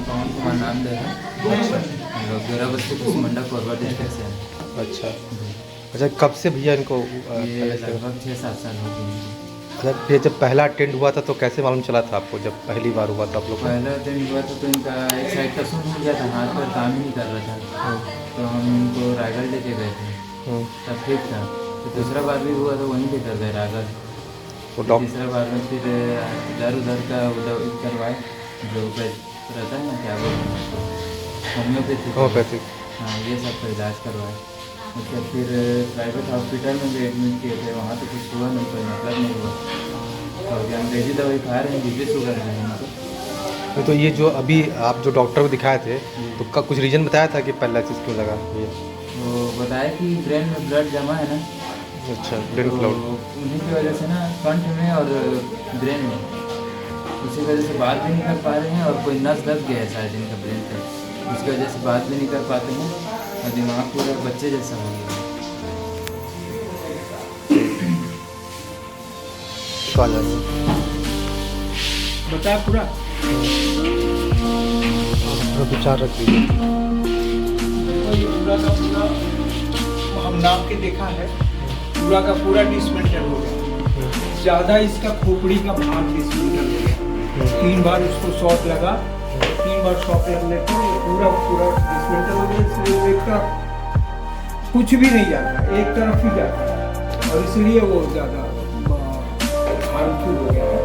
पवन कुमार नाम दे हैं। हम लोग गेराबस्ती कुसमुंडा कोरबा डिस्ट्रिक्ट से हैं। अच्छा अच्छा, कब से भैया इनको ये पहले से? लगभग 6-7 साल हो गए हैं। अच्छा भैया, जब पहला अटेंड हुआ था तो कैसे मालूम चला था आपको, जब पहली बार हुआ था आप लोग को? पहला दिन हुआ था तो इनका एक साइड का सुन हो गया था, हाथ पर काम ही नहीं कर रहा था। तो हम इनको रायगढ़ लेके गए थे, तब ठीक था। तो दूसरा बार भी हुआ तो वहीं लेकर गए रायगढ़। तो तीसरा बार में फिर इधर उधर का उधर करवाए, जो रहता है ना, क्या बोलते हैं उसको, होम्योपैथी। होम्योपैथिक। हाँ, ये सब का इलाज करवाए। उसके फिर प्राइवेट हॉस्पिटल में भी एडमिट किए थे, वहाँ तो कुछ हुआ नहीं, कोई मतलब नहीं हुआ। तो अभी अंग्रेजी दवाई खा रहे हैं, बीपी शुगर है इनको। नहीं, तो ये जो अभी आप जो डॉक्टर को दिखाए थे तो का कुछ रीज़न बताया था कि पैरालिसिस क्यों लगा ये? वो बताया कि ब्रेन में ब्लड जमा है ना, अच्छा, ब्रेन तो क्लाउड। उन्हीं की वजह से ना, कंठ में और ब्रेन में, उसी वजह से बात भी नहीं कर पा रहे हैं, और कोई नस दब गया है शायद इनका ब्रेन पे, उसकी वजह से बात भी नहीं कर पाते हैं, और दिमाग पूरा बच्चे जैसा हो गया है। कॉल आ गया। बता पूरा थोड़ा विचार रख दीजिए। ये पूरा का पूरा हम नाप के देखा है, पूरा का पूरा डिसमेंटल हो गया। ज़्यादा इसका खोपड़ी का भाग डिसमेंटल हो गया। 3 बार उसको शॉट लगा, 3 बार शॉट लगने पर ये पूरा पूरा डिसमेंटल हो गया। इसलिए एक तरफ कुछ भी नहीं जाता, एक तरफ ही जाता है, और इसलिए वो ज़्यादा हार्मफुल हो गया है।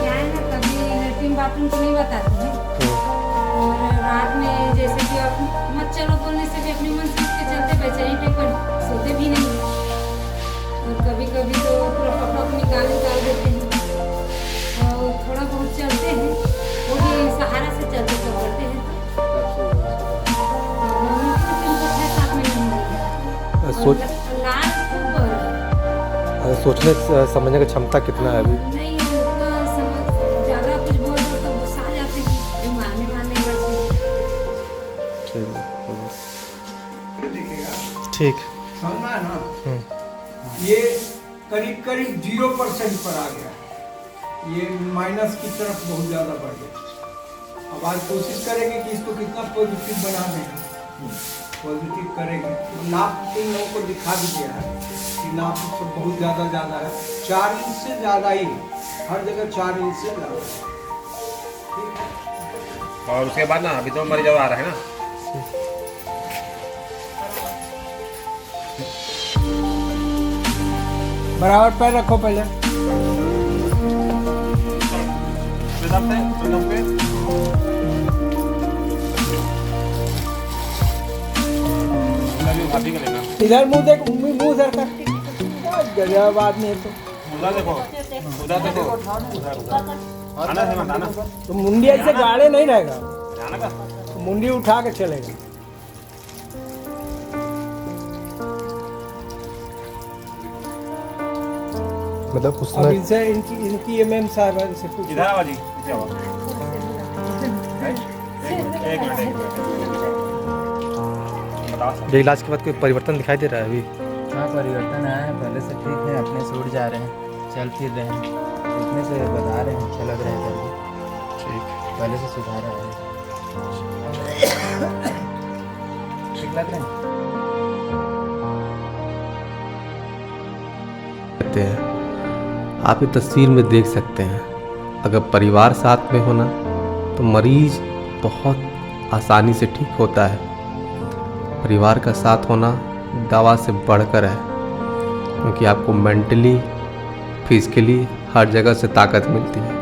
क्या है ना, कभी लैट्रिन बाथरूम को नहीं बताते हैं, और रात में जैसे कि आप मत चलो बोलने से भी अपने मन से उठ के चलते, बेचैनी टाइप पर सोते भी नहीं, और कभी कभी तो पूरा कपड़ा को निकाल देते हैं, और थोड़ा बहुत चलते हैं, वो भी सहारा से चलते सब करते हैं। तो उनको 6-7 महीने हो गए, और लाल खूब बढ़ गया। सोचने समझने की क्षमता कितना है अभी? नहीं, उतना समझ ज़्यादा कुछ बोल दो तो गुस्सा आ जाते हैं, जो मारने लगते हैं। देखिएगा ठीक। समझना है ना, ये करीब करीब 0% पर आ गया है। ये माइनस की तरफ बहुत ज़्यादा बढ़ गया। अब आज कोशिश करेंगे कि इसको कितना पॉजिटिव बना दें, पॉजिटिव करेंगे। नाप इन लोगों को दिखा भी दिया है कि नाप तो बहुत ज़्यादा है, 4 इंच से ज़्यादा ही है, हर जगह 4 इंच से ज़्यादा है। ठीक है। और उसके बाद ना अभी तो मरीज आ रहा है ना, बराबर पैर रखो पहले। इधर मुंह देख, मुंह इधर कर, गजब आदमी है तो। उधर देखो, उधर देखो, आना है मत आना, तो मुंडी ऐसे गाड़े नहीं रहेगा, आना का तो मुंडी उठा के चलेगा। मतलब उस अब समय इनसे इनकी एमएम साहब से पूछ। इधर आवाज इधर आवाज एक मिनट बता सकते ये इलाज के बाद कोई परिवर्तन दिखाई दे रहा है अभी? हाँ, परिवर्तन आया है, पहले से ठीक है, अपने से उठ जा रहे हैं, चल फिर रहे हैं, उठने से बता रहे हैं, अच्छा लग रहा है पहले। ठीक। पहले से सुधार आया है, ठीक लग रहे हैं। कहते हैं आप ये तस्वीर में देख सकते हैं, अगर परिवार साथ में हो ना तो मरीज बहुत आसानी से ठीक होता है। परिवार का साथ होना दवा से बढ़कर है, क्योंकि आपको मेंटली फिजिकली हर जगह से ताकत मिलती है।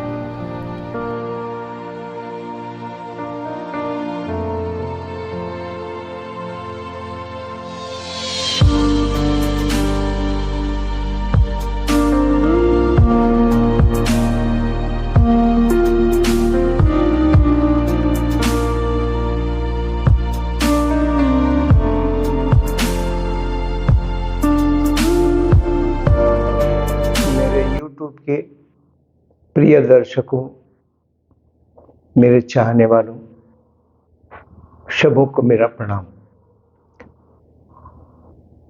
यूट्यूब के प्रिय दर्शकों, मेरे चाहने वालों, सबों को मेरा प्रणाम।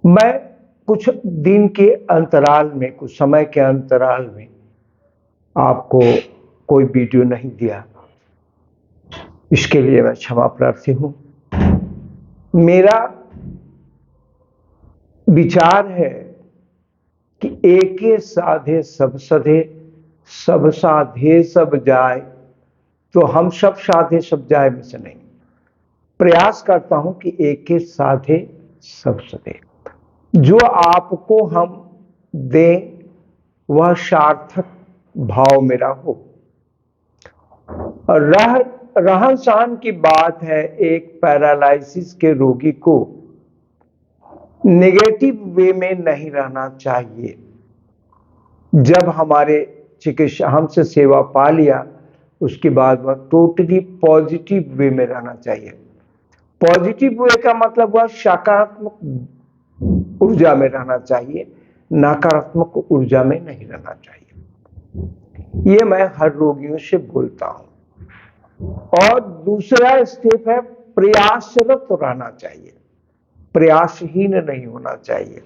मैं कुछ दिन के अंतराल में, कुछ समय के अंतराल में आपको कोई वीडियो नहीं दिया, इसके लिए मैं क्षमा प्रार्थी हूँ। मेरा विचार है कि एके साधे सब सधे, सब साधे सब जाए, तो हम सब साधे सब जाए में से नहीं। प्रयास करता हूं कि एके साधे सब सधे, जो आपको हम दें वह सार्थक भाव मेरा हो। रहन सहन की बात है, एक पैरालिसिस के रोगी को नेगेटिव वे में नहीं रहना चाहिए। जब हमारे चिकित्सा हमसे सेवा पा लिया, उसके बाद वह टोटली पॉजिटिव वे में रहना चाहिए। पॉजिटिव वे का मतलब वह सकारात्मक ऊर्जा में रहना चाहिए, नकारात्मक ऊर्जा में नहीं रहना चाहिए। ये मैं हर रोगियों से बोलता हूं। और दूसरा स्टेप है, प्रयासरत रहना चाहिए, प्रयासहीन नहीं होना चाहिए।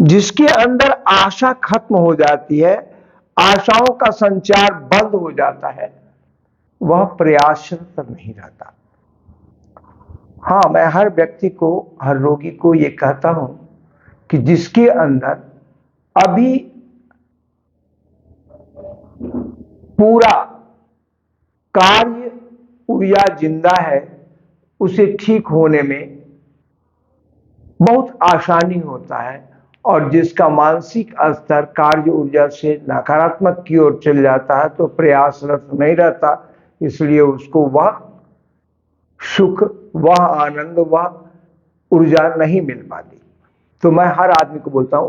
जिसके अंदर आशा खत्म हो जाती है, आशाओं का संचार बंद हो जाता है, वह प्रयासरत नहीं रहता। हाँ, मैं हर व्यक्ति को, हर रोगी को यह कहता हूं कि जिसके अंदर अभी पूरा कार्य ऊर्जा जिंदा है, उसे ठीक होने में बहुत आसानी होता है। और जिसका मानसिक स्तर कार्य ऊर्जा से नकारात्मक की ओर चल जाता है, तो प्रयासरत नहीं रहता, इसलिए उसको वह सुख, वह आनंद, वह ऊर्जा नहीं मिल पाती। तो मैं हर आदमी को बोलता हूं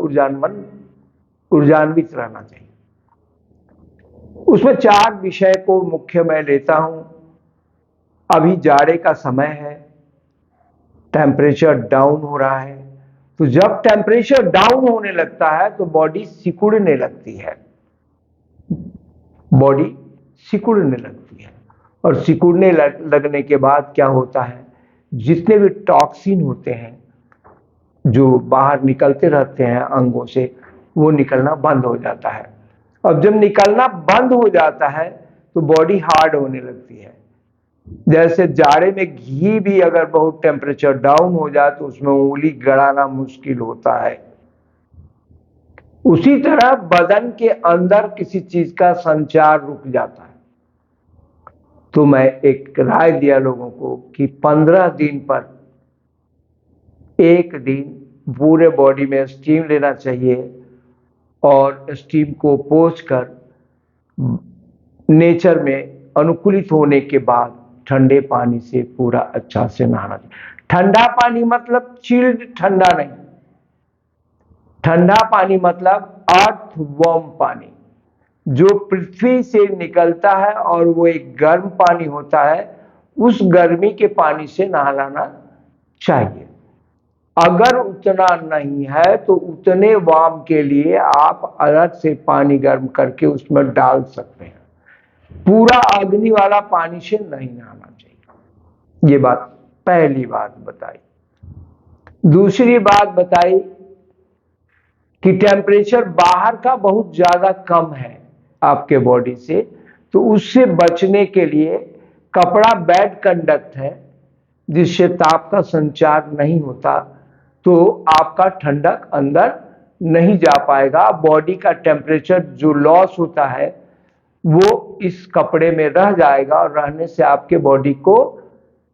ऊर्जान्वित रहना चाहिए। उसमें 4 विषय को मुख्य मैं लेता हूं। अभी जाड़े का समय है, टेम्परेचर डाउन हो रहा है, तो जब टेम्परेचर डाउन होने लगता है तो बॉडी सिकुड़ने लगती है, बॉडी सिकुड़ने लगती है। और सिकुड़ने लगने के बाद क्या होता है, जितने भी टॉक्सिन होते हैं जो बाहर निकलते रहते हैं अंगों से, वो निकलना बंद हो जाता है। अब जब निकलना बंद हो जाता है तो बॉडी हार्ड होने लगती है। जैसे जाड़े में घी भी अगर बहुत टेम्परेचर डाउन हो जाए तो उसमें उंगली गड़ाना मुश्किल होता है। उसी तरह बदन के अंदर किसी चीज का संचार रुक जाता है। तो मैं एक राय दिया लोगों को कि 15 दिन पर एक दिन पूरे बॉडी में स्टीम लेना चाहिए, और स्टीम को पोंछकर नेचर में अनुकूलित होने के बाद ठंडे पानी से पूरा अच्छा से नहाना चाहिए। ठंडा पानी मतलब चिल्ड ठंडा नहीं, ठंडा पानी मतलब अर्थ वार्म पानी, जो पृथ्वी से निकलता है और वो एक गर्म पानी होता है, उस गर्मी के पानी से नहाना चाहिए। अगर उतना नहीं है तो उतने वार्म के लिए आप अलग से पानी गर्म करके उसमें डाल सकते हैं। पूरा अग्नि वाला पानी से नहीं नहाना चाहिए। ये बात पहली बात बताई। दूसरी बात बताई कि टेम्परेचर बाहर का बहुत ज्यादा कम है आपके बॉडी से, तो उससे बचने के लिए कपड़ा बैड कंडक्ट है, जिससे ताप का संचार नहीं होता, तो आपका ठंडक अंदर नहीं जा पाएगा। बॉडी का टेम्परेचर जो लॉस होता है वो इस कपड़े में रह जाएगा, और रहने से आपके बॉडी को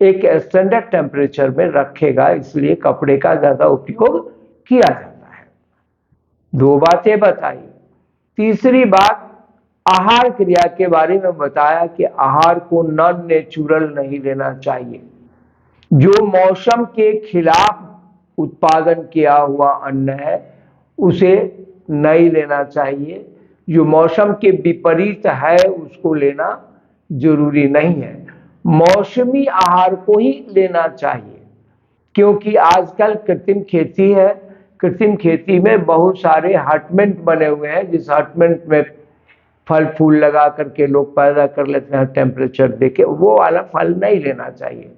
एक स्टैंडर्ड टेम्परेचर में रखेगा, इसलिए कपड़े का ज्यादा उपयोग किया जाता है। 2 बातें बताई। तीसरी बात, आहार क्रिया के बारे में बताया कि आहार को नॉन नेचुरल नहीं लेना चाहिए। जो मौसम के खिलाफ उत्पादन किया हुआ अन्न है उसे नहीं लेना चाहिए। जो मौसम के विपरीत है उसको लेना जरूरी नहीं है। मौसमी आहार को ही लेना चाहिए, क्योंकि आजकल कृत्रिम खेती है। कृत्रिम खेती में बहुत सारे हटमेंट बने हुए हैं, जिस हटमेंट में फल फूल लगा करके लोग पैदा कर लेते हैं टेम्परेचर देके। वो वाला फल नहीं लेना चाहिए,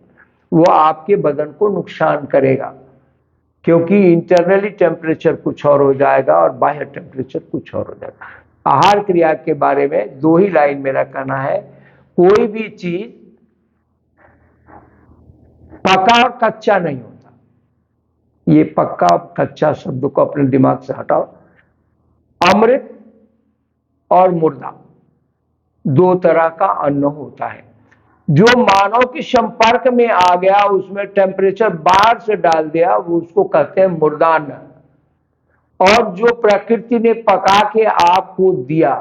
वो आपके बदन को नुकसान करेगा, क्योंकि इंटरनली टेम्परेचर कुछ और हो जाएगा और बाह्य टेम्परेचर कुछ और हो जाएगा। आहार क्रिया के बारे में 2 ही लाइन मेरा कहना है। कोई भी चीज पका और कच्चा नहीं होता। ये पक्का और कच्चा शब्द को अपने दिमाग से हटाओ। अमृत और मुर्दा 2 तरह का अन्न होता है। जो मानव के संपर्क में आ गया, उसमें टेम्परेचर बाहर से डाल दिया, वो उसको कहते हैं मुर्दान्न। और जो प्रकृति ने पका के आपको दिया,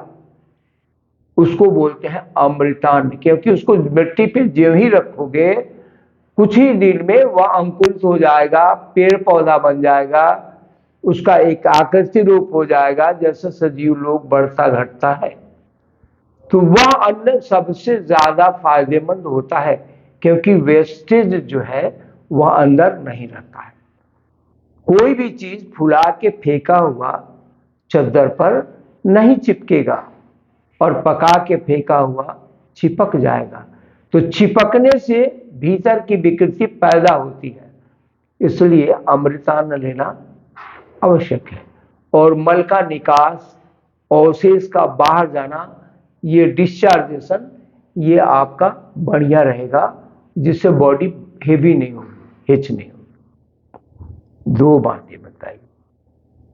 उसको बोलते हैं अमृतान्न। क्योंकि उसको मिट्टी पे ज्यों ही रखोगे, कुछ ही दिन में वह अंकुरित हो जाएगा, पेड़ पौधा बन जाएगा, उसका एक आकृति रूप हो जाएगा, जैसे सजीव लोग बढ़ता घटता है। तो वह अन्न सबसे ज्यादा फायदेमंद होता है, क्योंकि वेस्टेज जो है वह अंदर नहीं रहता है। कोई भी चीज फुला के फेंका हुआ चद्दर पर नहीं चिपकेगा, और पका के फेंका हुआ चिपक जाएगा। तो चिपकने से भीतर की विकृति पैदा होती है। इसलिए अमृतान्न लेना आवश्यक है। और मल का निकास, अवशेष का बाहर जाना, ये डिस्चार्जेशन, ये आपका बढ़िया रहेगा, जिससे बॉडी हेवी नहीं होगी, हिच नहीं होगी। 2 बातें बताई,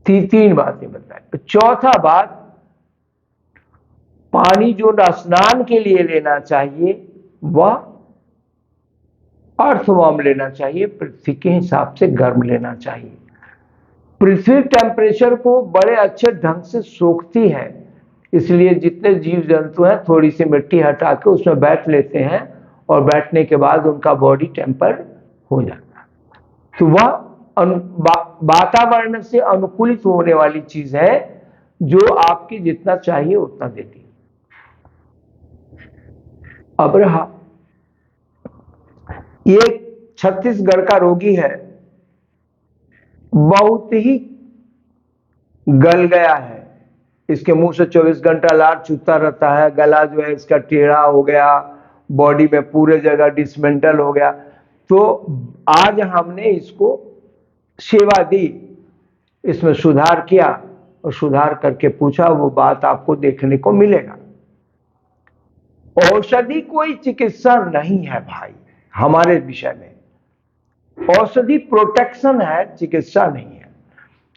3 बातें बताई। चौथा बात, पानी जो स्नान के लिए लेना चाहिए वह अर्थवार्म लेना चाहिए, पृथ्वी के हिसाब से गर्म लेना चाहिए। पृथ्वी टेम्परेचर को बड़े अच्छे ढंग से सोखती है, इसलिए जितने जीव जंतु हैं थोड़ी सी मिट्टी हटा के उसमें बैठ लेते हैं, और बैठने के बाद उनका बॉडी टेम्पर हो जाता है। तो वह वातावरण से अनुकूलित होने वाली चीज है, जो आपकी जितना चाहिए उतना देती है। अब रहा, ये छत्तीसगढ़ का रोगी है, बहुत ही गल गया है। इसके मुंह से 24 घंटा लार चूता रहता है, गला जो है इसका टेढ़ा हो गया, बॉडी में पूरे जगह डिसमेंटल हो गया। तो आज हमने इसको सेवा दी, इसमें सुधार किया, और सुधार करके पूछा, वो बात आपको देखने को मिलेगा। औषधि कोई चिकित्सा नहीं है भाई हमारे विषय में। औषधि प्रोटेक्शन है, चिकित्सा नहीं है।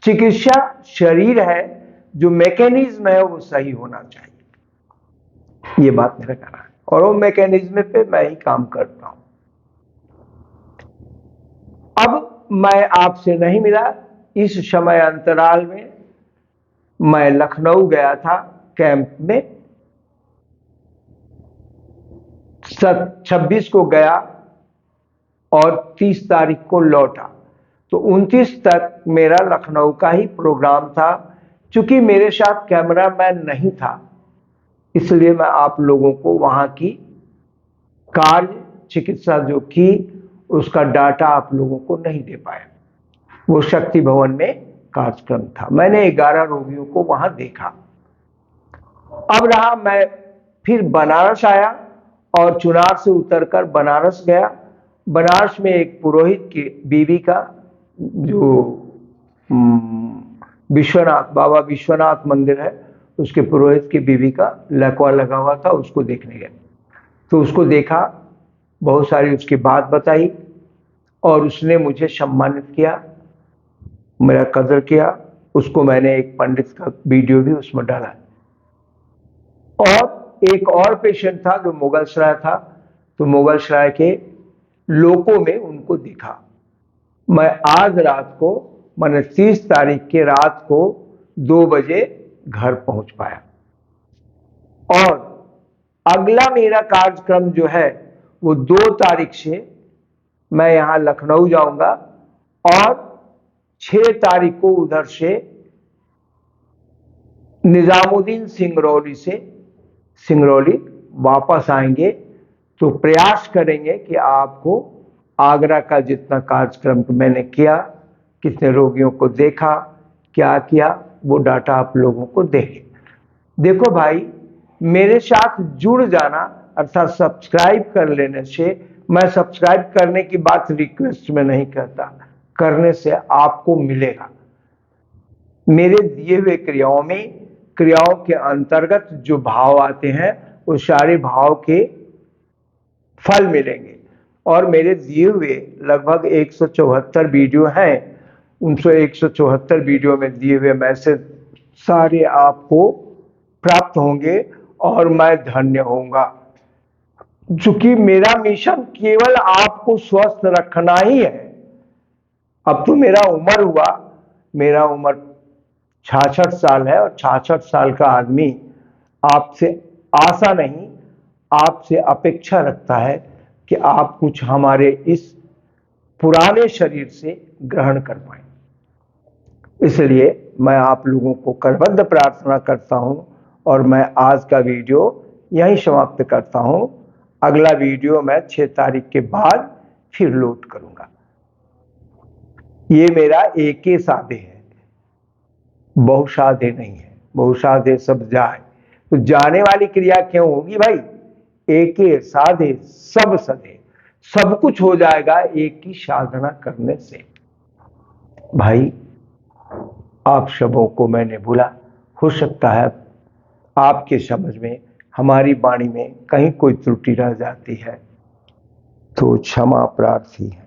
चिकित्सा शरीर है, जो मैकेनिज्म है वो सही होना चाहिए। ये बात मेरा कहना है, और वो मैकेनिज्म पे मैं ही काम करता हूं। अब मैं आपसे नहीं मिला, इस समय अंतराल में मैं लखनऊ गया था कैंप में। 26 को गया और 30 तारीख को लौटा। तो 29 तक मेरा लखनऊ का ही प्रोग्राम था। चूंकि मेरे साथ कैमरामैन नहीं था, इसलिए मैं आप लोगों को वहां की कार्य चिकित्सा जो की उसका डाटा आप लोगों को नहीं दे पाया। वो शक्ति भवन में कार्यक्रम था, मैंने 11 रोगियों को वहां देखा। अब रहा, मैं फिर बनारस आया और चुनार से उतरकर बनारस गया। बनारस में एक पुरोहित की बीवी का, जो विश्वनाथ बाबा विश्वनाथ मंदिर है, उसके पुरोहित की बीवी का लकवा लगा हुआ था, उसको देखने गए। तो उसको देखा, बहुत सारी उसकी बात बताई, और उसने मुझे सम्मानित किया, मेरा कदर किया। उसको मैंने एक पंडित का वीडियो भी उसमें डाला। और एक और पेशेंट था जो मुगलसराय था, तो मुगलसराय के लोगों में उनको देखा। मैं आज रात को, मैंने 30 तारीख के रात को 2 बजे घर पहुंच पाया। और अगला मेरा कार्यक्रम जो है वो 2 तारीख से मैं यहां लखनऊ जाऊंगा, और 6 तारीख को उधर से निजामुद्दीन सिंगरौली वापस आएंगे। तो प्रयास करेंगे कि आपको आगरा का जितना कार्यक्रम मैंने किया, कितने रोगियों को देखा, क्या किया, वो डाटा आप लोगों को देंगे। देखो भाई, मेरे साथ जुड़ जाना अर्थात सब्सक्राइब कर लेने से, मैं सब्सक्राइब करने की बात रिक्वेस्ट में नहीं कहता, करने से आपको मिलेगा। मेरे दिए हुए क्रियाओं में क्रियाओं के अंतर्गत जो भाव आते हैं उस सारे भाव के फल मिलेंगे। और मेरे दिए हुए लगभग 174 वीडियो हैं, उन 174 वीडियो में दिए हुए मैसेज सारे आपको प्राप्त होंगे और मैं धन्य होऊंगा। चूंकि मेरा मिशन केवल आपको स्वस्थ रखना ही है। अब तो मेरा उम्र हुआ, मेरा उम्र 66 साल है और 66 साल का आदमी आपसे आशा नहीं, आपसे अपेक्षा रखता है कि आप कुछ हमारे इस पुराने शरीर से ग्रहण कर पाए। इसलिए मैं आप लोगों को करबद्ध प्रार्थना करता हूं और मैं आज का वीडियो यहीं समाप्त करता हूं। अगला वीडियो मैं 6 तारीख के बाद फिर लोड करूंगा। ये मेरा एके साधे है, बहुसाधे नहीं है। बहुसाधे सब जाए, तो जाने वाली क्रिया क्यों होगी भाई? एके साधे सब सधे, सब कुछ हो जाएगा एक की साधना करने से। भाई आप सबों को मैंने भूला, हो सकता है आपके समझ में, हमारी वाणी में कहीं कोई त्रुटि रह जाती है तो क्षमा प्रार्थी है।